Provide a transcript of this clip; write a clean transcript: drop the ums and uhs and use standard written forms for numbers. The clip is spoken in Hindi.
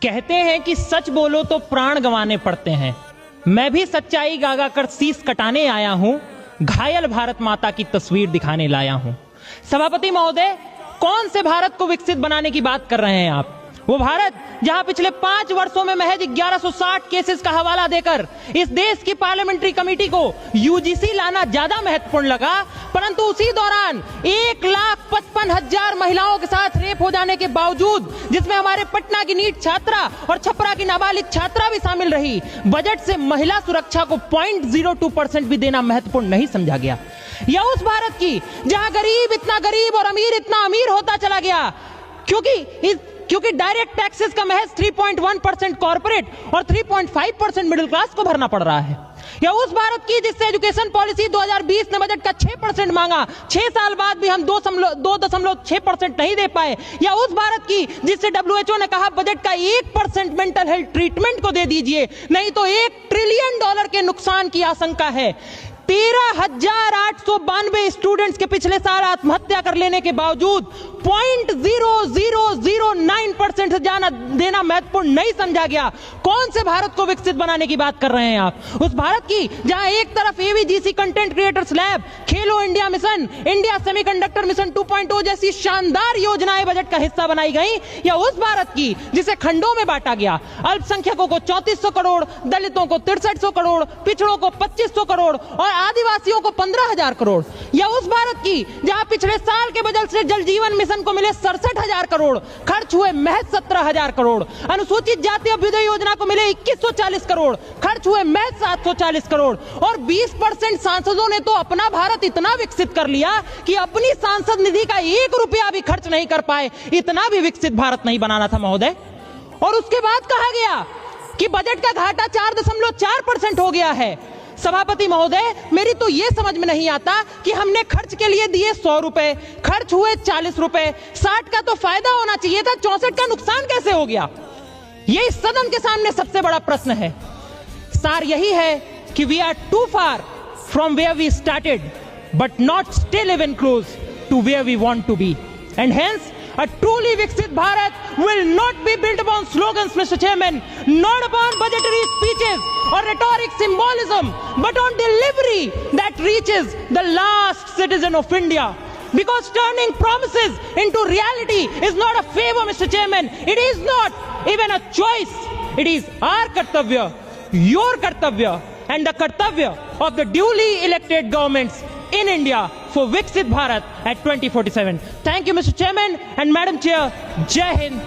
कहते हैं कि सच बोलो तो प्राण गंवाने पड़ते हैं। मैं भी सच्चाई गागा कर शीश कटाने आया हूं, घायल भारत माता की तस्वीर दिखाने लाया हूं। सभापति महोदय, कौन से भारत को विकसित बनाने की बात कर रहे हैं आप? वो भारत जहां पिछले 5 वर्षों में महज 1160 केसेस का हवाला देकर इस देश की पार्लियामेंट्री कमेटी को यूजीसी लाना ज्यादा महत्वपूर्ण लगा, परंतु उसी दौरान 1,55,000 महिलाओं के साथ रेप हो जाने के बावजूद, जिसमें हमारे पटना की नीट छात्रा और छपरा की नाबालिग छात्रा भी शामिल रही, बजट से महिला सुरक्षा को 0.02% भी देना महत्वपूर्ण नहीं समझा गया। या उस भारत की जहां गरीब इतना गरीब और अमीर इतना अमीर होता चला गया क्योंकि डायरेक्ट टैक्सेस का महज 3.1% कॉर्पोरेट और 3.5% मिडिल क्लास को भरना पड़ रहा है। या उस भारत की जिससे एजुकेशन पॉलिसी 2020 ने बजट का 6% मांगा, 6 साल बाद भी हम 2.6% नहीं दे पाए। या उस भारत की जिससे WHO ने कहा बजट का 1% मेंटल हेल्थ ट्रीटमेंट को दे दीजिए, नहीं तो $1 ट्रिलियन के नुकसान की आशंका है। 13,892 स्टूडेंट्स के पिछले साल आत्महत्या कर लेने के बावजूद 0.0009% से देना महत्वपूर्ण नहीं समझा गया। कौन से भारत को विकसित बनाने की बात कर रहे हैं आप? उस भारत की जहां एक तरफ AVGC कंटेंट क्रिएटर्स लैब, खेलो India mission, India semiconductor mission 2.0 जैसी शानदार योजनाएं बजट का हिस्सा बनाई गई, या उस भारत की जिसे खंडों में बांटा गया, अल्पसंख्यकों को 3400 करोड़, दलितों को 6300 करोड़, पिछड़ों को 2500 करोड़ और आदिवासियों को 15,000 करोड़। या उस भारत की जहां पिछले साल के बजट से जल जीवन मिशन को मिले 67,000 करोड़, खर्च हुए महज 17,000 करोड़। अनुसूचित जाति अभ्युदय योजना को मिले 2140 करोड़, खर्च हुए महज 740 करोड़। और 20% सांसदों ने तो अपना भारत इतना विकसित कर लिया कि अपनी सांसद निधि का 1 रुपया भी खर्च नहीं कर पाए। इतना भी विकसित भारत नहीं बनाना था महोदय। और उसके बाद कहा गया कि बजट का घाटा 4.4% हो गया है। सभापति महोदय, मेरी तो यह समझ में नहीं आता कि हमने खर्च के लिए दिए 100 रुपए, खर्च हुए 40 रुपए, 60 का तो फायदा होना चाहिए था, 64 का नुकसान कैसे हो गया? ये इस सदन के सामने सबसे बड़ा प्रश्न है। सार यही है कि we are too far from where we started but not still even close to where we want to be, and hence a truly Viksit Bharat will not be built upon slogans, Mr. Chairman, not upon budgetary speeches or rhetoric symbolism, but on delivery that reaches the last citizen of India. Because turning promises into reality is not a favor, Mr. Chairman. It is not even a choice. It is our kartavya, your kartavya, and the kartavya of the duly elected governments in India for Viksit Bharat at 2047. Thank you, Mr. Chairman and Madam Chair. Jai Hind.